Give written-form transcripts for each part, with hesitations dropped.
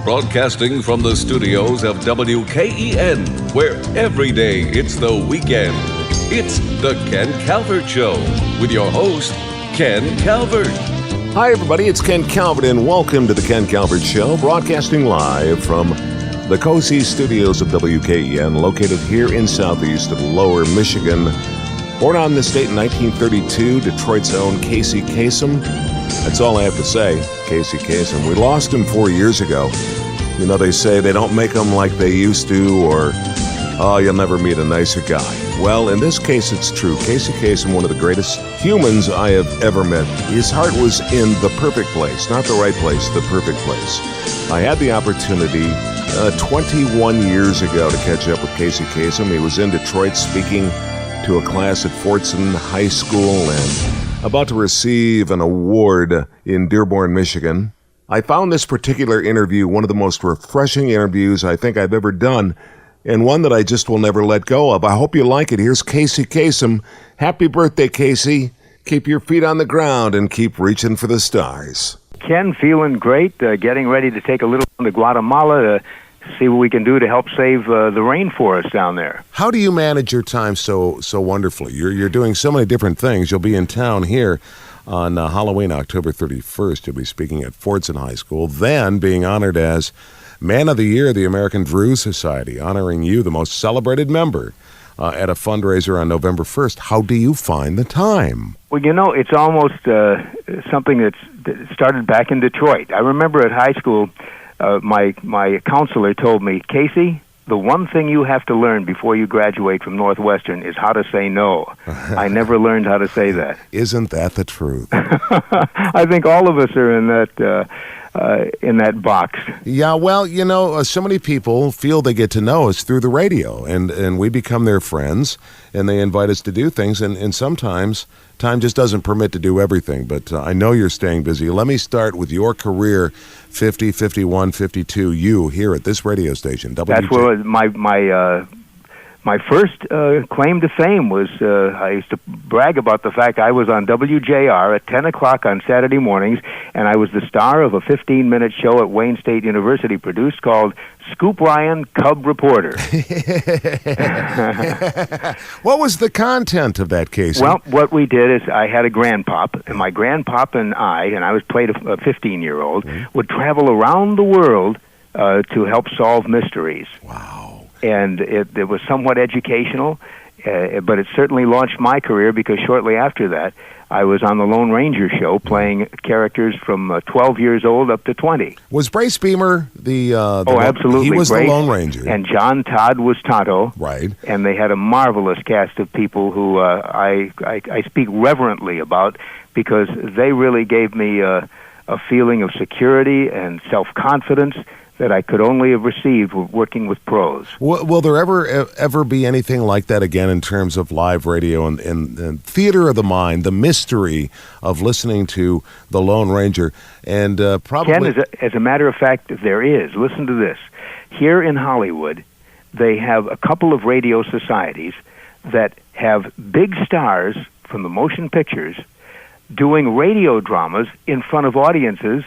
Broadcasting from the studios of WKEN, where every day it's the weekend. It's the Ken Calvert Show with your host, Ken Calvert. Hi, everybody. It's Ken Calvert, and welcome to the Ken Calvert Show, broadcasting live from the cozy studios of WKEN, located here in southeast of Lower Michigan. Born out in this state in 1932, Detroit's own Kasem. That's all I have to say, Kasem. We lost him 4 years ago. You know, they say they don't make them like they used to, or, oh, you'll never meet a nicer guy. Well, in this case, it's true. Kasem, one of the greatest humans I have ever met. His heart was in the perfect place, not the right place, the perfect place. I had the opportunity 21 years ago to catch up with Kasem. He was in Detroit speaking to a class at Fordson High School and about to receive an award in Dearborn, Michigan. I found this particular interview one of the most refreshing interviews I think I've ever done, and one that I just will never let go of. I hope you like it. Here's Kasem. Happy birthday, Casey. Keep your feet on the ground and keep reaching for the stars. Ken, feeling great, getting ready to take a little to Guatemala to see what we can do to help save the rainforest down there. How do you manage your time so wonderfully? You're doing so many different things. You'll be in town here on Halloween, October 31st. You'll be speaking at Fordson High School, then being honored as Man of the Year of the American Drew Society, honoring you, the most celebrated member, at a fundraiser on November 1st. How do you find the time? Well, you know, it's almost something that started back in Detroit. I remember at high school, my counselor told me, Casey, the one thing you have to learn before you graduate from Northwestern is how to say no. I never learned how to say that. Isn't that the truth? I think all of us are in that box. Yeah, well, you know, so many people feel they get to know us through the radio, and we become their friends, and they invite us to do things, and sometimes time just doesn't permit to do everything, but I know you're staying busy. Let me start with your career, 50, 51, 52, you here at this radio station. That's where my first claim to fame was, I used to brag about the fact I was on WJR at 10 o'clock on Saturday mornings, and I was the star of a 15-minute show at Wayne State University produced called Scoop Ryan, Cub Reporter. What was the content of that case? Well, what we did is I had a grandpop, and my grandpop and I was played a 15-year-old, would travel around the world to help solve mysteries. Wow. And it was somewhat educational, but it certainly launched my career because shortly after that, I was on the Lone Ranger show playing characters from 12 years old up to 20. Was Brace Beamer the absolutely. He was Brace, the Lone Ranger. And John Todd was Tonto. Right. And they had a marvelous cast of people who I speak reverently about because they really gave me a feeling of security and self-confidence that I could only have received working with pros. Will there ever be anything like that again in terms of live radio and theater of the mind, the mystery of listening to the Lone Ranger? And probably... Ken, as a matter of fact, there is. Listen to this. Here in Hollywood, they have a couple of radio societies that have big stars from the motion pictures doing radio dramas in front of audiences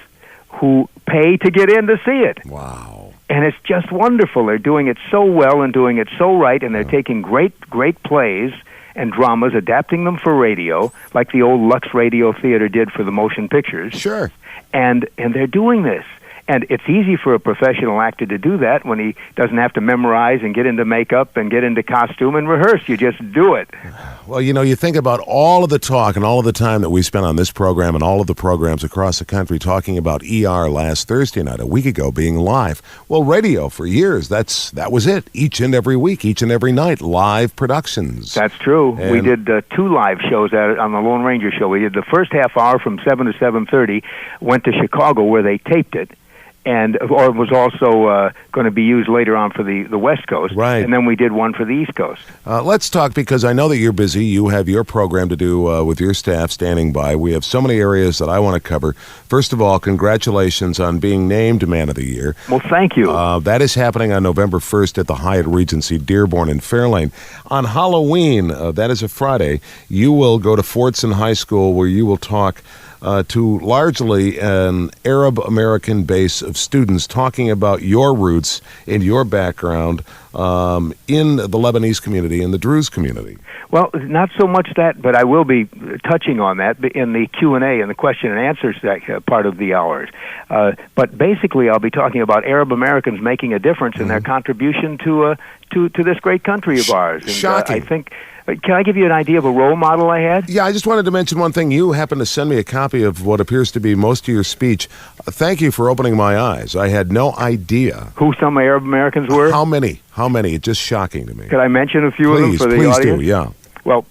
who pay to get in to see it. Wow. And it's just wonderful. They're doing it so well and doing it so right, and they're taking great plays and dramas, adapting them for radio, like the old Lux Radio Theater did for the motion pictures. Sure. And they're doing this. And it's easy for a professional actor to do that when he doesn't have to memorize and get into makeup and get into costume and rehearse. You just do it. Well, you know, you think about all of the talk and all of the time that we spent on this program and all of the programs across the country talking about ER last Thursday night, a week ago, being live. Well, radio for years, that was it. Each and every week, each and every night, live productions. That's true. And we did 2 live shows on the Lone Ranger show. We did the first half hour from 7 to 7:30, went to Chicago where they taped it. Or it was also going to be used later on for the West Coast. Right. And then we did one for the East Coast. Let's talk, because I know that you're busy. You have your program to do with your staff standing by. We have so many areas that I want to cover. First of all, congratulations on being named Man of the Year. Well, thank you. That is happening on November 1st at the Hyatt Regency Dearborn in Fairlane. On Halloween, that is a Friday, you will go to Fordson High School where you will talk to largely an Arab American base of students talking about your roots and your background in the Lebanese community and the Druze community. Well, not so much that, but I will be touching on that in the Q&A and the question and answer part of the hours. But basically, I'll be talking about Arab Americans making a difference in their contribution to this great country of ours. And, Shocking. I think. Can I give you an idea of a role model I had? Yeah, I just wanted to mention one thing. You happened to send me a copy of what appears to be most of your speech. Thank you for opening my eyes. I had no idea Who some Arab Americans were? How many? It's just shocking to me. Could I mention a few of them for the please audience? do, yeah. Well,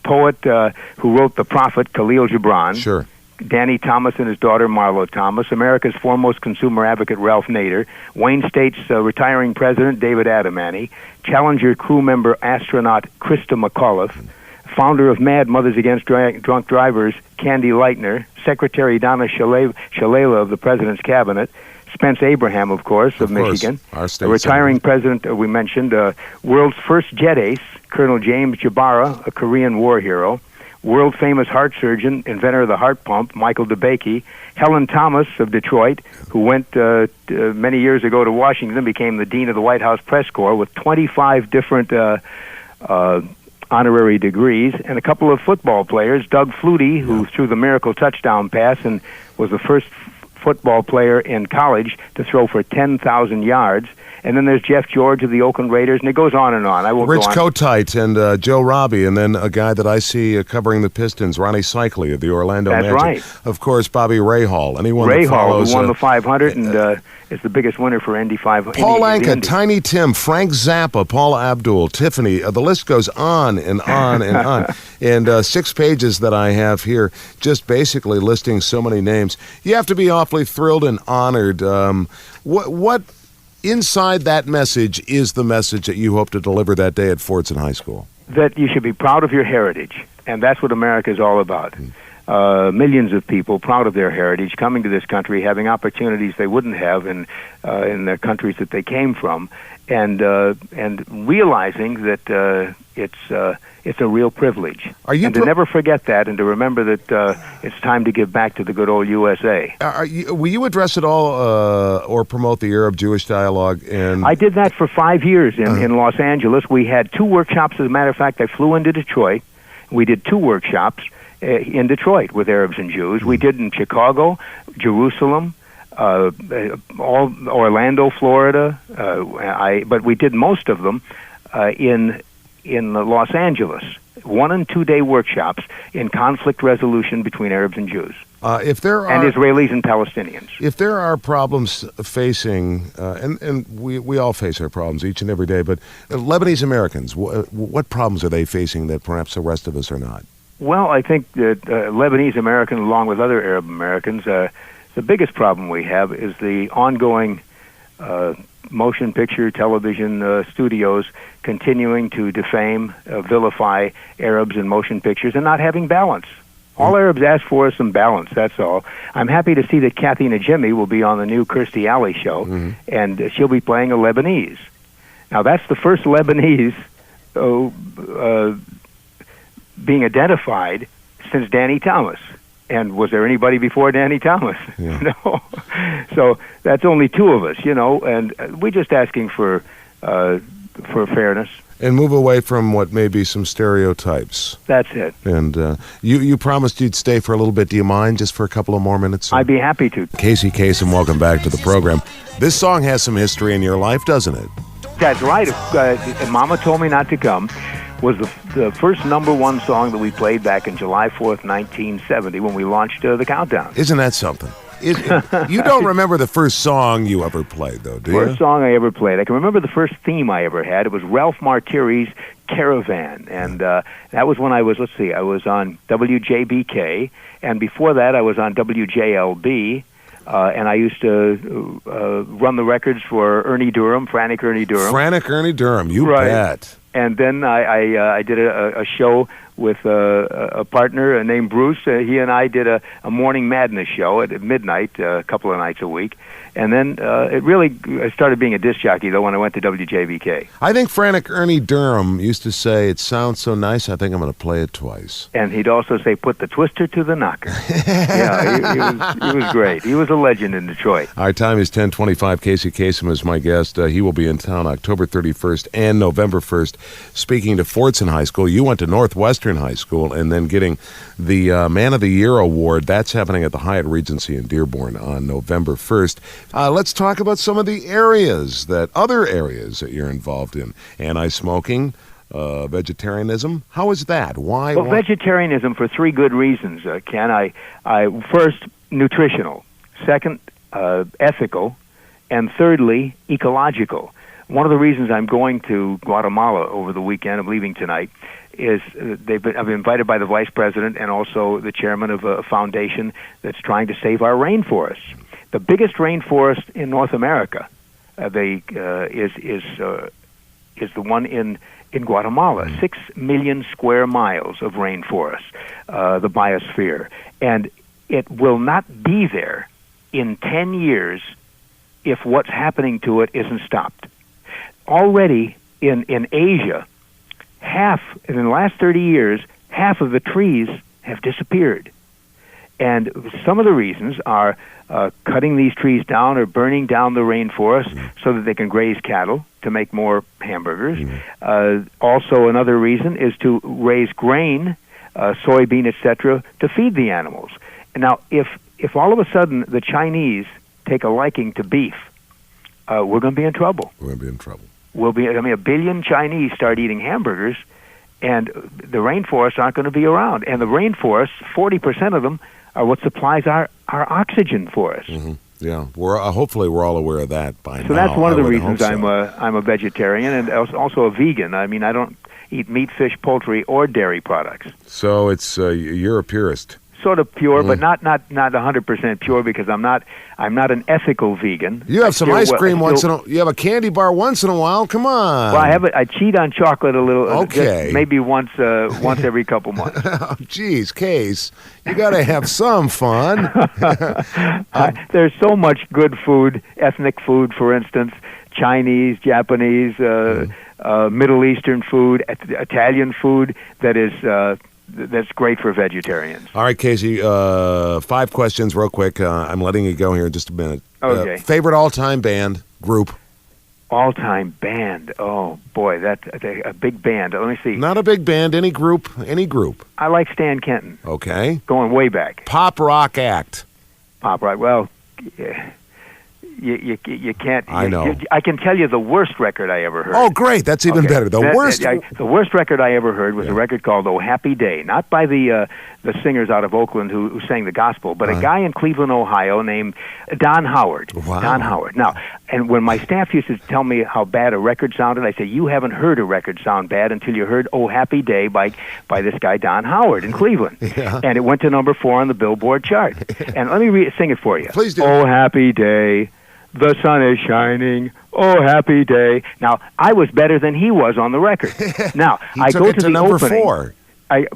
poet who wrote The Prophet, Khalil Gibran. Sure. Danny Thomas and his daughter Marlo Thomas, America's foremost consumer advocate Ralph Nader, Wayne State's retiring president David Adamany, Challenger crew member astronaut Krista McAuliffe, founder of Mad Mothers Against Drunk Drivers Candy Leitner, Secretary Donna Shalala of the President's Cabinet, Spence Abraham, of course, of Michigan, our state retiring president we mentioned, world's first jet ace, Colonel James Jabara, a Korean war hero, world-famous heart surgeon, inventor of the heart pump, Michael DeBakey, Helen Thomas of Detroit, who went many years ago to Washington, became the dean of the White House Press Corps with 25 different honorary degrees, and a couple of football players, Doug Flutie, who threw the miracle touchdown pass and was the first football player in college to throw for 10,000 yards. And then there's Jeff George of the Oakland Raiders, and it goes on and on. I won't Rich go on. Kotite and Joe Robbie, and then a guy that I see covering the Pistons, Ronnie Cycli of the Orlando That's Magic. right. Of course, Bobby Rahal. Anyone Ray that Hall, follows, who won the 500 and is the biggest winner for Indy 500. Paul Anka, Tiny Tim, Frank Zappa, Paul Abdul, Tiffany. The list goes on and on and on. And 6 pages that I have here, just basically listing so many names. You have to be awfully thrilled and honored. What inside that message is the message that you hope to deliver that day at Fordson High School? That you should be proud of your heritage, and that's what America is all about. Millions of people proud of their heritage, coming to this country, having opportunities they wouldn't have in the countries that they came from, and realizing that it's a real privilege. And to never forget that, and to remember that it's time to give back to the good old USA. Will you address at all or promote the Arab-Jewish dialogue? I did that for 5 years in Los Angeles. We had 2 workshops. As a matter of fact, I flew into Detroit. We did 2 workshops in Detroit with Arabs and Jews. We did in Chicago, Jerusalem, all Orlando, Florida. But we did most of them in Los Angeles, 1- and 2-day workshops in conflict resolution between Arabs and Jews. And Israelis and Palestinians. If there are problems facing, and we all face our problems each and every day, but Lebanese Americans, what problems are they facing that perhaps the rest of us are not? Well, I think that Lebanese Americans, along with other Arab Americans, the biggest problem we have is the ongoing motion picture, television studios continuing to defame, vilify Arabs in motion pictures and not having balance. All Arabs ask for is some balance, that's all. I'm happy to see that Kathy Najimy will be on the new Kirstie Alley show, and she'll be playing a Lebanese. Now, that's the first Lebanese being identified since Danny Thomas. And was there anybody before Danny Thomas? Yeah. No. So that's only 2 of us, and we're just asking for fairness. And move away from what may be some stereotypes. That's it. And you promised you'd stay for a little bit. Do you mind just for a couple of more minutes? I'd be happy to. Casey Kasem, welcome back to the program. This song has some history in your life, doesn't it? That's right. Mama Told Me Not to Come was the first #1 song that we played back in July 4th, 1970, when we launched the Countdown. Isn't that something? You don't remember the first song you ever played, though, do you? First song I ever played. I can remember the first theme I ever had. It was Ralph Martiri's Caravan, and that was when I was on WJBK, and before that I was on WJLB, and I used to run the records for Ernie Durham, Frantic Ernie Durham. Frantic Ernie Durham, you right. bet. And then I did a show with a partner named Bruce. He and I did a Morning Madness show at midnight, a couple of nights a week. And then I started being a disc jockey, though, when I went to WJBK. I think Frantic Ernie Durham used to say, "It sounds so nice, I think I'm going to play it twice." And he'd also say, "Put the twister to the knocker." Yeah, he was great. He was a legend in Detroit. Our time is 10:25. Casey Kasem is my guest. He will be in town October 31st and November 1st, speaking to Fordson High School. You went to Northwestern High School and then getting the Man of the Year award. That's happening at the Hyatt Regency in Dearborn on November 1st. Let's talk about some of the other areas that you're involved in. Anti-smoking, vegetarianism. How is that? Why? Well, vegetarianism for three good reasons, Ken. I first, nutritional. Second, ethical. And thirdly, ecological. One of the reasons I'm going to Guatemala over the weekend, I'm leaving tonight, is I've been invited by the vice president and also the chairman of a foundation that's trying to save our rainforests. The biggest rainforest in North America is the one in Guatemala. 6 million square miles of rainforest, the biosphere, and it will not be there in 10 years if what's happening to it isn't stopped. Already in Asia, in the last 30 years, half of the trees have disappeared. And some of the reasons are cutting these trees down or burning down the rainforest so that they can graze cattle to make more hamburgers. Also, another reason is to raise grain, soybean, etc., to feed the animals. And now, if all of a sudden the Chinese take a liking to beef, we're going to be in trouble. We're going to be in trouble. A billion Chinese start eating hamburgers, and the rainforests aren't going to be around. And the rainforests, 40% of them, are what supplies our oxygen for us. Mm-hmm. Yeah, hopefully we're all aware of that by now. So that's one of the reasons I'm a vegetarian and also a vegan. I mean, I don't eat meat, fish, poultry, or dairy products. So it's you're a purist. Sort of pure, but not 100% pure, because I'm not an ethical vegan. You have some ice cream you have a candy bar once in a while. Come on. Well, I cheat on chocolate a little. Okay. Maybe once every couple months. Geez, Case, you got to have some fun. There's so much good food, ethnic food, for instance, Chinese, Japanese, Middle Eastern food, Italian food that's great for vegetarians. All right, Casey, 5 questions real quick. I'm letting you go here in just a minute. Okay. Favorite all-time band, group? All-time band. Oh, boy, that's a big band. Let me see. Not a big band, any group. I like Stan Kenton. Okay. Going way back. Pop rock act. Pop rock. Well, You can't. I know. I can tell you the worst record I ever heard. Oh, great! That's even better. The worst record I ever heard was a record called "Oh Happy Day," not by the singers out of Oakland who sang the gospel, but a guy in Cleveland, Ohio, named Don Howard. Wow. Don Howard. Now, and when my staff used to tell me how bad a record sounded, I said, "You haven't heard a record sound bad until you heard "Oh Happy Day" by this guy Don Howard in Cleveland." Yeah. And it went to number 4 on the Billboard chart. And let me sing it for you. Please do. Oh happy day. The sun is shining. Oh, happy day. Now, I was better than he was on the record. Now, I go to number opening, 4.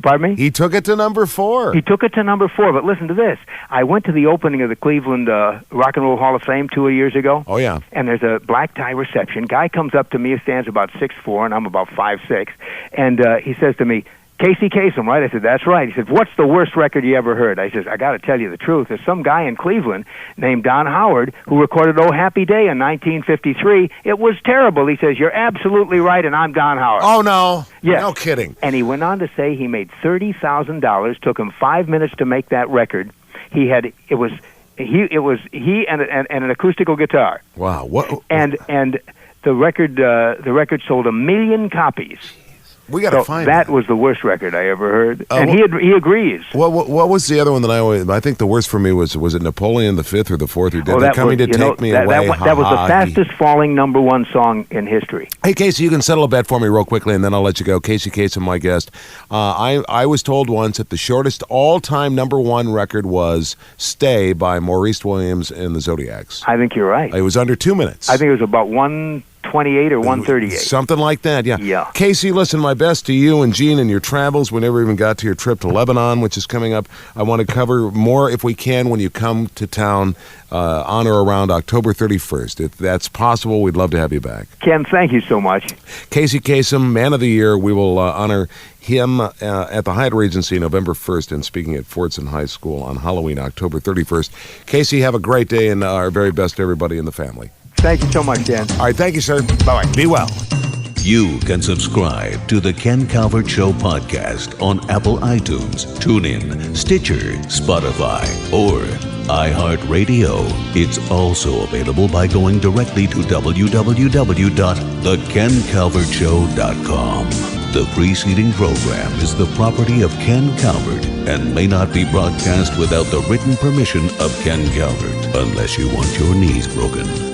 Pardon me? He took it to number 4. He took it to number 4, but listen to this. I went to the opening of the Cleveland Rock and Roll Hall of Fame 2 years ago. Oh, yeah. And there's a black tie reception. Guy comes up to me, he stands about 6'4", and I'm about 5'6", and he says to me, Casey Kasem, right? I said, that's right. He said, what's the worst record you ever heard? I said, I got to tell you the truth. There's some guy in Cleveland named Don Howard who recorded Oh Happy Day in 1953. It was terrible. He says, you're absolutely right, and I'm Don Howard. Oh, no. Yes. No kidding. And he went on to say he made $30,000, took him 5 minutes to make that record. He and an acoustical guitar. Wow. What? And the record sold 1 million copies. We got to find that. Was the worst record I ever heard, and he agrees. What was the other one that I think the worst for me was it Napoleon the Fifth or the Fourth who did that coming to take me away? That was the fastest falling number 1 song in history. Hey Casey, you can settle a bet for me real quickly, and then I'll let you go. Casey Kasem, my guest. I was told once that the shortest all-time number 1 record was "Stay" by Maurice Williams and the Zodiacs. I think you're right. It was under 2 minutes. I think it was about 1:20 128 or 138. Something like that, yeah. Yeah. Casey, listen, my best to you and Gene in your travels. We never even got to your trip to Lebanon, which is coming up. I want to cover more, if we can, when you come to town on or around October 31st. If that's possible, we'd love to have you back. Ken, thank you so much. Casey Kasem, Man of the Year. We will honor him at the Hyatt Regency November 1st and speaking at Fordson High School on Halloween, October 31st. Casey, have a great day, and our very best to everybody in the family. Thank you so much, Dan. All right, thank you, sir. Bye-bye. Be well. You can subscribe to the Ken Calvert Show podcast on Apple iTunes, TuneIn, Stitcher, Spotify, or iHeartRadio. It's also available by going directly to www.thekencalvertshow.com. The preceding program is the property of Ken Calvert and may not be broadcast without the written permission of Ken Calvert, unless you want your knees broken.